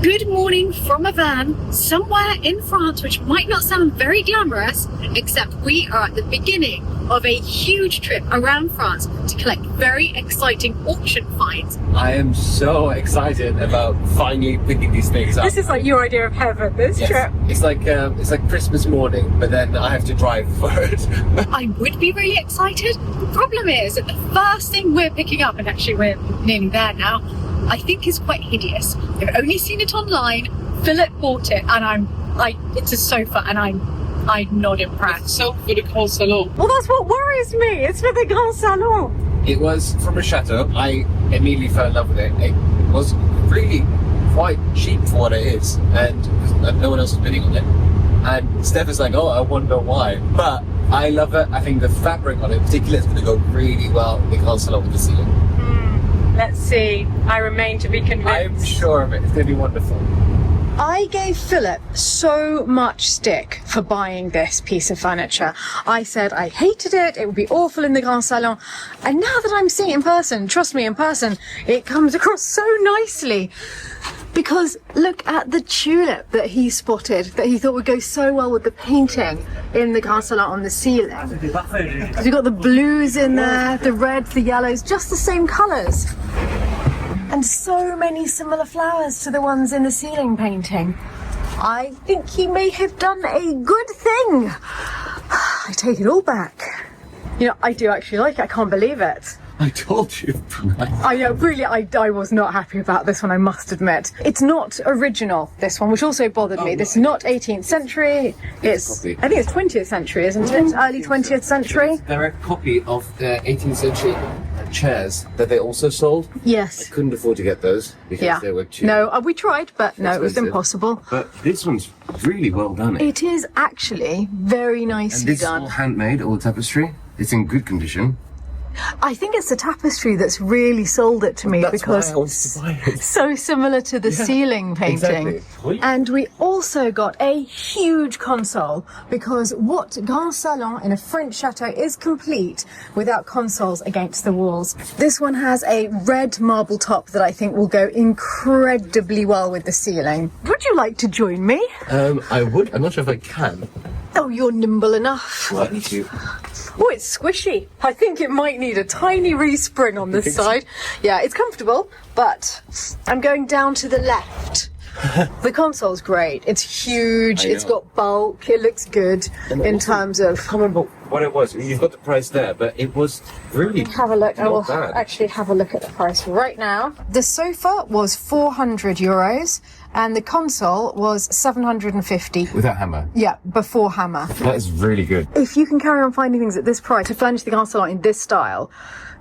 Good morning from a van somewhere in France, which might not sound very glamorous, except we are at the beginning of a huge trip around France to collect very exciting auction finds. I am so excited about finally picking these things up. This is like your idea of heaven, this trip. It's like Christmas morning, but then I have to drive for it. I would be really excited. The problem is that the first thing we're picking up, and actually we're nearly there now, I think is quite hideous. I've only seen it online. Philip bought it, and it's a sofa, and I'm not impressed. It's so for the Grand Salon. Well, that's what worries me. It's for the Grand Salon. It was from a chateau. I immediately fell in love with it. It was really quite cheap for what it is, and no one else was bidding on it. And Steph is like, oh, I wonder why. But I love it. I think the fabric on it, particularly, is going to go really well in the Grand Salon with the ceiling. Let's see. I remain to be convinced. I'm sure of it. It's going to be wonderful. I gave Philip so much stick for buying this piece of furniture. I said I hated it, it would be awful in the Grand Salon. And now that I'm seeing it in person, trust me, in person, it comes across so nicely. Because look at the tulip that he spotted, that he thought would go so well with the painting in the Grand Salon on the ceiling. You've got the blues in there, the reds, the yellows, just the same colours. And so many similar flowers to the ones in the ceiling painting. I think he may have done a good thing. I take it all back. You know, I do actually like it. I can't believe it. I told you. I know, really, I was not happy about this one, I must admit. It's not original, this one, which also bothered me. This is not 18th century. I think it's 20th century, isn't it? Early 20th century. They're a copy of the 18th century chairs that they also sold. Yes. I couldn't afford to get those because they were too... No, we tried, but no, it was impossible. But this one's really well done. It is actually very nicely and this done. is all handmade, all the tapestry. It's in good condition. I think it's the tapestry that's really sold it to me. That's because why I wanted to buy it. So similar to the ceiling painting. Exactly. And we also got a huge console, because what Grand Salon in a French chateau is complete without consoles against the walls. This one has a red marble top that I think will go incredibly well with the ceiling. Would you like to join me? I would. I'm not sure if I can. Oh, you're nimble enough. Well, I need to... Oh, it's squishy. I think it might need a tiny respring on this side. Yeah, it's comfortable, but I'm going down to the left. The console's great. It's huge. It's got bulk. It looks good in terms of... I can't remember what it was. You've got the price there, but it was really have a look. I will bad. actually have a look at the price right now. The sofa was €400 and the console was 750. Without hammer? Yeah, before hammer. That is really good. If you can carry on finding things at this price to furnish the Grand Salon in this style,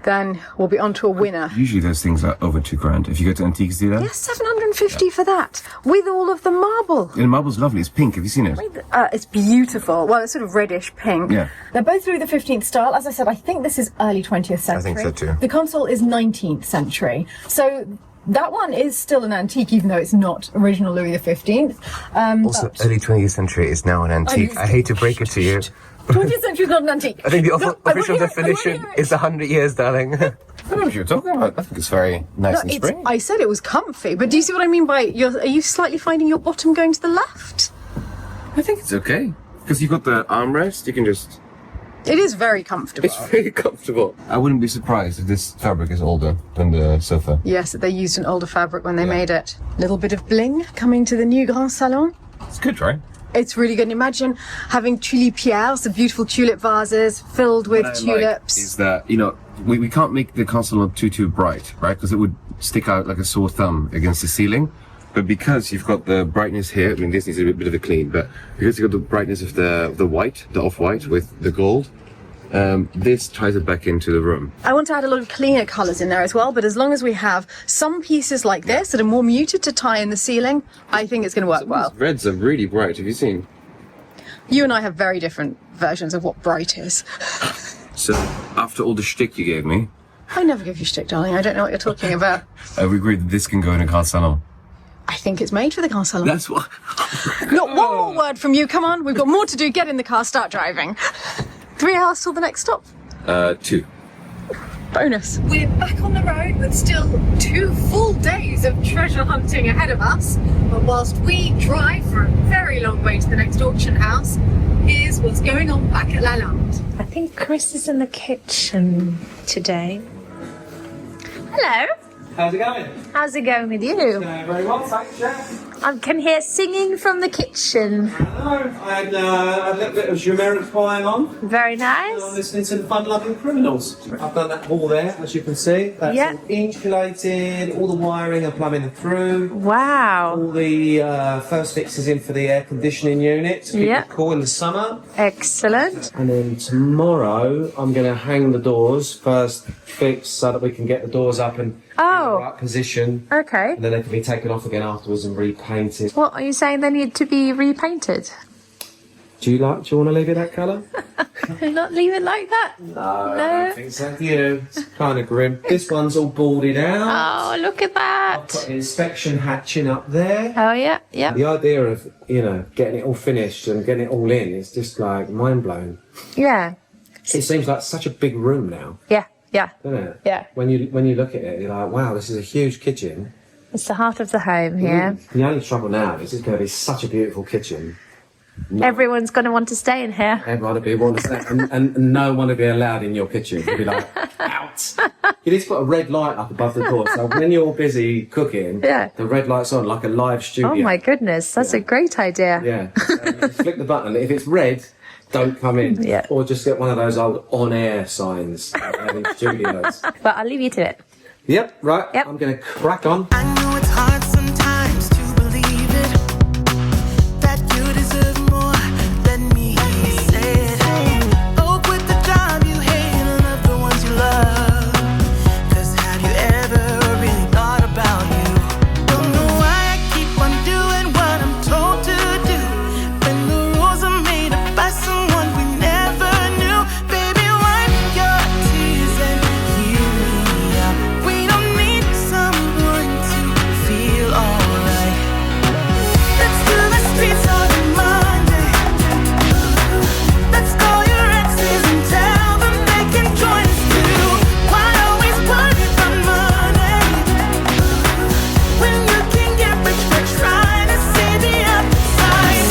then we'll be on to a winner. Usually those things are over £2,000. If you go to Antiques Dealer. Yes, 750 for that, with all of the marble. And the marble's lovely. It's pink. Have you seen it? It's beautiful. Well, it's sort of reddish pink. Yeah. They're both Louis XV style. As I said, I think this is early 20th century. I think so too. The console is 19th century. So that one is still an antique, even though it's not original Louis XV. Also, early 20th century is now an antique. I hate to break it to you. 20th century is not an antique. I think the official definition is 100 years, darling. I don't know what you're talking about. I think it's very nice and springy. I said it was comfy, but do you see what I mean by are you slightly finding your bottom going to the left? I think it's okay. Because you've got the armrest, you can just... It is very comfortable. It's very comfortable. I wouldn't be surprised if this fabric is older than the sofa. Yes, they used an older fabric when they made it. Little bit of bling coming to the new Grand Salon. It's good, right? It's really good. Imagine having tulipières, the beautiful tulip vases filled with tulips. Is that, you know, we can't make the Grand Salon too bright, right? Because it would stick out like a sore thumb against the ceiling. But because you've got the brightness here, I mean, this needs a bit of a clean, but because you've got the brightness of the white, the off-white with the gold, this ties it back into the room. I want to add a lot of cleaner colours in there as well, but as long as we have some pieces like this that are more muted to tie in the ceiling, I think it's going to work well. These reds are really bright, have you seen? You and I have very different versions of what bright is. So, after all the shtick you gave me... I never give you shtick, darling. I don't know what you're talking about. We agreed that this can go in a Grand Salon. I think it's made for the Grand Salon. That's what... Not one more word from you. Come on, we've got more to do. Get in the car, start driving. 3 hours till the next stop. 2. Bonus. We're back on the road with still 2 full days of treasure hunting ahead of us. But whilst we drive for a very long way to the next auction house, here's what's going on back at Lalande. I think Chris is in the kitchen today. Hello. How's it going? How's it going with you? Very well, thanks, yeah. I can hear singing from the kitchen. Hello. I had a little bit of Jumeric pie on. Very I'm nice. listening to the Fun-Loving Criminals. I've done that wall there, as you can see. That's Yeah. all insulated, all the wiring and plumbing through. Wow. All the first fixes in for the air conditioning unit to keep Yeah. it cool in the summer. Excellent. And then tomorrow, I'm going to hang the doors first fix so that we can get the doors up and in the right position. Okay. And then they can be taken off again afterwards and repainted. What are you saying? They need to be repainted? Do you want to leave it that colour? Not leave it like that. No, I don't think so. It's kind of grim. This one's all boarded out. Oh, look at I've that. got an inspection hatching up there. Oh yeah, yeah. The idea of, getting it all finished and getting it all in is just like mind blowing. Yeah. It seems like such a big room now, Yeah, yeah. doesn't it? Yeah. When you look at it, you're like, wow, this is a huge kitchen. It's the heart of the home here. The only trouble now is it's going to be such a beautiful kitchen. Everyone's going to want to stay in here. Everyone would be wanting to stay, and no one would be allowed in your kitchen. You'd be like, out. You need to put a red light up above the door, so when you're busy cooking, Yeah. the red light's on, like a live studio. Oh my goodness, that's a great idea. Yeah. You flick the button. If it's red, don't come in. Yeah. Or just get one of those old on-air signs in studios. But I'll leave you to it. Yep, right. Yep. I'm going to crack on. I know it's hard sometimes to believe it, that you deserve more than me. Say it. Go quit the job you hate and love the ones you love. 'Cause have you ever really thought about you? Don't know why I keep on doing what I'm told to do, when the rules are made up by someone we never knew. Baby, wipe your tears and hear me out. We don't need someone to feel alright. Let's do the streets on a Monday. Let's call your exes and tell them they can join us too. Why always worry about money when you can get rich for trying to see the upside?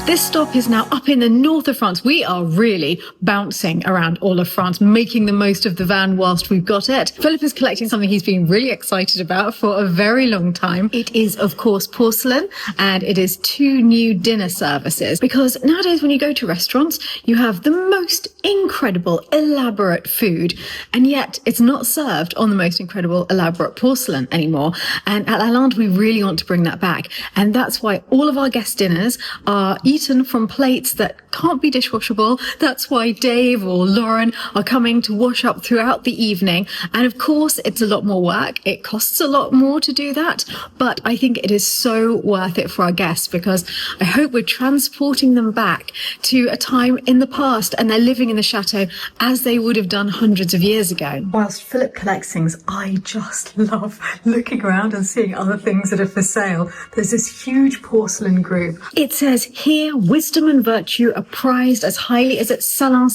This stop is now up in the north of France. We are really bouncing around all of France, making the most of the van whilst we've got it. Philip is collecting something he's been really excited about for a very long time. It is, of course, porcelain, and it is 2 new dinner services. Because nowadays when you go to restaurants, you have the most incredible, elaborate food, and yet it's not served on the most incredible, elaborate porcelain anymore. And at Lalande, we really want to bring that back. And that's why all of our guest dinners are eaten from plates that can't be dishwashable. That's why Dave or Lauren are coming to wash up throughout the evening. And of course, it's a lot more work. It costs a lot more to do that. But I think it is so worth it for our guests, because I hope we're transporting them back to a time in the past and they're living in the chateau as they would have done hundreds of years ago. Whilst Philip collects things, I just love looking around and seeing other things that are for sale. There's this huge porcelain group. It says here, wisdom and virtue are prized as highly as at Salon.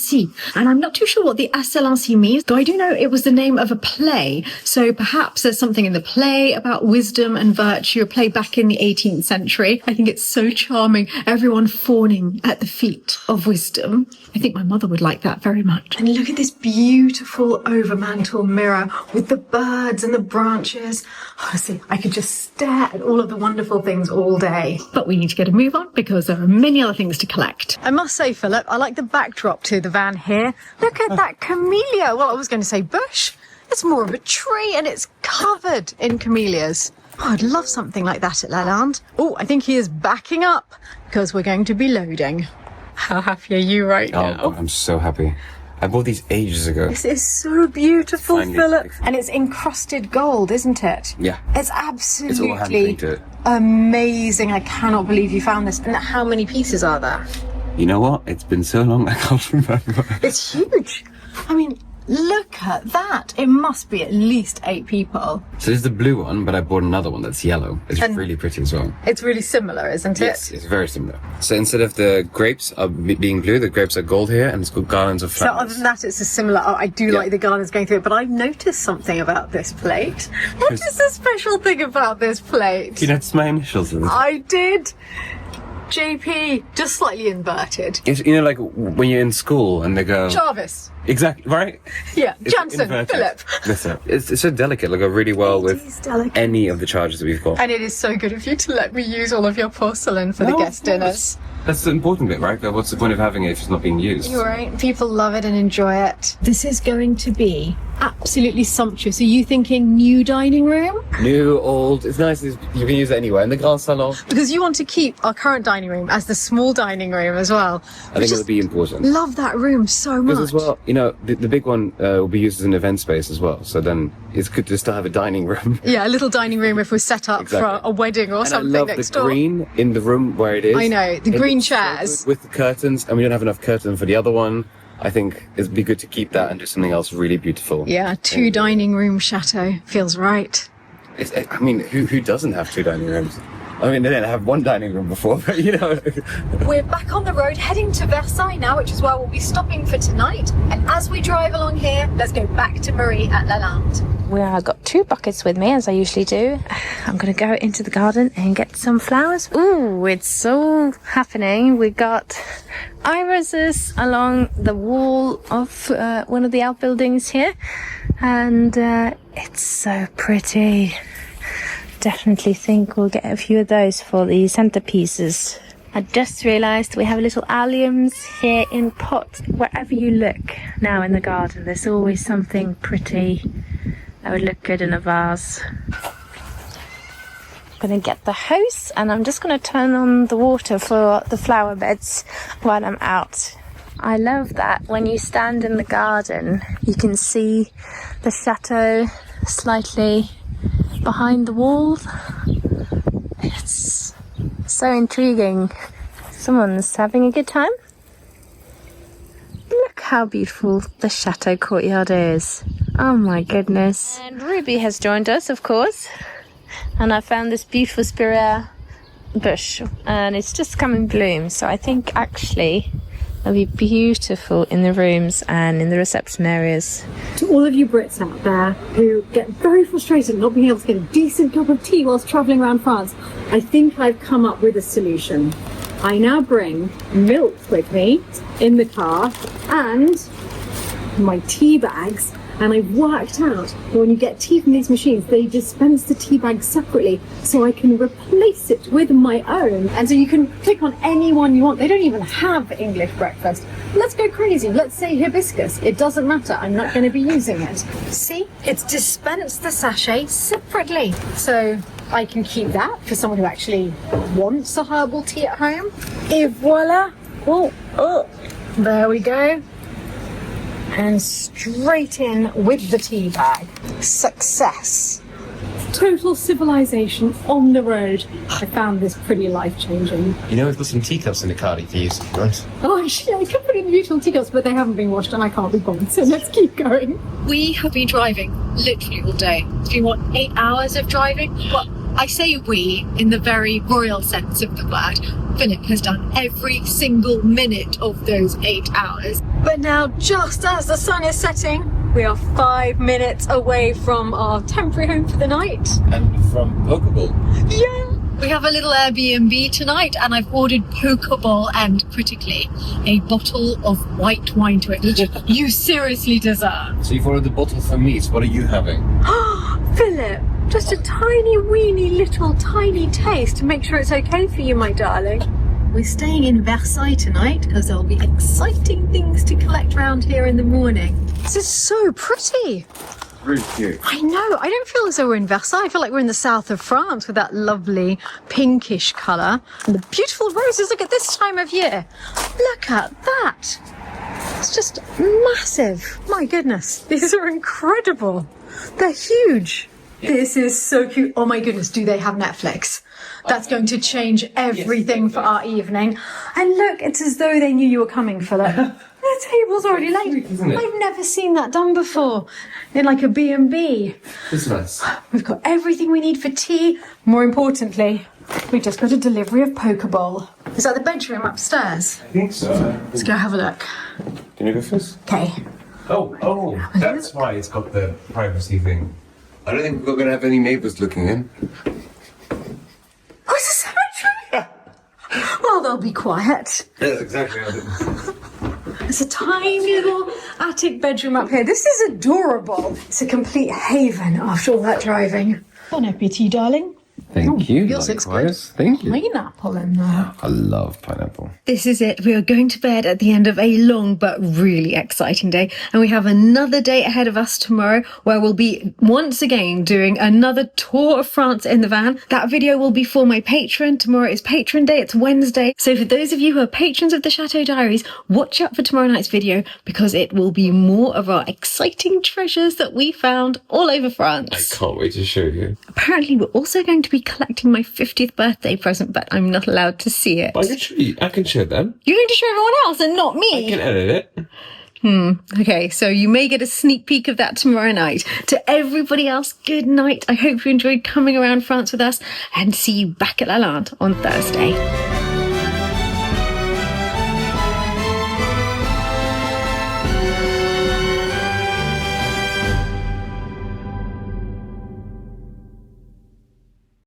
And I'm not too sure what the Salon means, though I do know it was the name of a play. So perhaps there's something in the play about wisdom and virtue, a play back in the 18th century. I think it's so charming. Everyone fawning at the feet of wisdom. I think my mother would like that very much. And look at this beautiful overmantel mirror with the birds and the branches. Honestly, I could just stare at all of the wonderful things all day. But we need to get a move on because there are many other things to collect. I must say, Philip, I like the backdrop to the van here. Look at that camellia. Well, I was going to say bush. It's more of a tree and it's covered in camellias. Oh, I'd love something like that at Lalande. Oh, I think he is backing up because we're going to be loading. How happy are you right now? Oh, I'm so happy. I bought these ages ago. This is so beautiful, Finally. Philip. And it's encrusted gold, isn't it? Yeah. It's It's all absolutely hand painted. amazing. I cannot believe you found this. And how many pieces are there? You know what? It's been so long I can't remember. It's huge. I mean, Look at that. It must be at least 8 people. So this is the blue one, but I bought another one that's yellow. It's really pretty as well. It's really similar, isn't it? Yes, it's very similar. So instead of the grapes being blue, the grapes are gold here, and it's got garlands of So flowers. other than that, it's a similar... Oh, I do like the garlands going through it, but I've noticed something about this plate. What is the special thing about this plate? You noticed my initials in it? I did. JP, just slightly inverted. It's, you know, like when you're in school and they go... Jarvis. Exactly, right? Yeah, It's Jansen, inverted. Philip. Listen, it's so delicate. Like, go really well with is delicate. any of the chargers that we've got. And it is so good of you to let me use all of your porcelain for the No, guest of course. dinners. That's the important bit, right? What's the point of having it if it's not being used? You're right. People love it and enjoy it. This is going to be absolutely sumptuous. Are you thinking new dining room? New, old, it's nice. You can use it anywhere. In the Grand Salon, Because you want to keep our current dining room as the small dining room as well. I think it'll be important. Love that room so much. Because as well, you know, the big one will be used as an event space as well. So then it's good to still have a dining room. Yeah, a little dining room if we're set up Exactly. for a wedding or And something I love next the door. green in the room where it is. I know, the It green looks so chairs. good with the curtains, and we don't have enough curtain for the other one. I think it'd be good to keep that and do something else really beautiful. Yeah, 2 dining room chateau feels right. I mean, who doesn't have 2 dining rooms? I mean, they didn't have 1 dining room before, but you know. We're back on the road heading to Versailles now, which is where we'll be stopping for tonight. And as we drive along here, let's go back to Marie at Lalande. I've got 2 buckets with me, as I usually do. I'm going to go into the garden and get some flowers. Ooh, it's all happening. We got irises along the wall of one of the outbuildings here. And it's so pretty. Definitely think we'll get a few of those for the centerpieces. I just realised we have little alliums here in pots. Wherever you look now in the garden, there's always something pretty that would look good in a vase. I'm going to get the hose and I'm just going to turn on the water for the flower beds while I'm out. I love that when you stand in the garden, you can see the chateau slightly behind the wall. It's so intriguing. Someone's having a good time. Look how beautiful the chateau courtyard is. Oh my goodness. And Ruby has joined us, of course. And I found this beautiful spirea bush and it's just come in bloom. So I think actually it'll be beautiful in the rooms and in the reception areas. To all of you Brits out there who get very frustrated not being able to get a decent cup of tea whilst travelling around France, I think I've come up with a solution. I now bring milk with me in the car and my tea bags, and I've worked out that when you get tea from these machines, they dispense the tea bags separately, so I can replace it with my own. And so you can pick on any one you want. They don't even have English breakfast. Let's go crazy. Let's say hibiscus. It doesn't matter. I'm not going to be using it. See, it's dispensed the sachet separately. So I can keep that for someone who actually wants a herbal tea at home. Et voila. Oh, there we go. And straight in with the tea bag. Success. Total civilization on the road. I found this pretty life-changing. You know, we've got some teacups in the car you can use, right? Oh, actually, I could put in the beautiful teacups, but they haven't been washed and I can't be bothered, so let's keep going. We have been driving literally all day. It's been, 8 hours of driving? Well, I say we in the very royal sense of the word. Philip has done every single minute of those 8 hours. But now, just as the sun is setting, we are 5 minutes away from our temporary home for the night. And from Pokeball. Yeah! We have a little Airbnb tonight and I've ordered Pokeball and, critically, a bottle of white wine to it, which you seriously deserve. So you've ordered the bottle for me, so what are you having? Philip, just a tiny weeny little tiny taste to make sure it's okay for you, my darling. We're staying in Versailles tonight because there'll be exciting things to collect around here in the morning. This is so pretty. Really cute. I know. I don't feel as though we're in Versailles. I feel like we're in the south of France with that lovely pinkish colour. And the beautiful roses. Look at this time of year. Look at that. It's just massive. My goodness. These are incredible. They're huge. This is so cute. Oh my goodness, do they have Netflix? That's going to change everything for our evening. And look, it's as though they knew you were coming, Philip. The table's already laid. I've never seen that done before. In like a B&B. It's nice. We've got everything we need for tea. More importantly, we just got a delivery of Pokeball. Is that the bedroom upstairs? I think so. Let's go have a look. Can you go first? Okay. Oh, that's why it's got the privacy thing. I don't think we're going to have any neighbours looking in. Oh, it's a cemetery! Well, they'll be quiet. That's exactly how it is. There's a tiny little attic bedroom up here. This is adorable. It's a complete haven after all that driving. Bon appetit, darling. Thank you. Yours looks good. Likewise. Thank you. Pineapple in there. I love pineapple. This is it. We are going to bed at the end of a long but really exciting day. And we have another day ahead of us tomorrow where we'll be once again doing another tour of France in the van. That video will be for my patron. Tomorrow is patron day. It's Wednesday. So for those of you who are patrons of the Chateau Diaries, watch out for tomorrow night's video because it will be more of our exciting treasures that we found all over France. I can't wait to show you. Apparently, we're also going to be collecting my 50th birthday present, but I'm not allowed to see it. I can show you. I can show them. You're going to show everyone else and not me? I can edit it. Okay, so you may get a sneak peek of that tomorrow night. To everybody else, good night. I hope you enjoyed coming around France with us and see you back at Lalande on Thursday.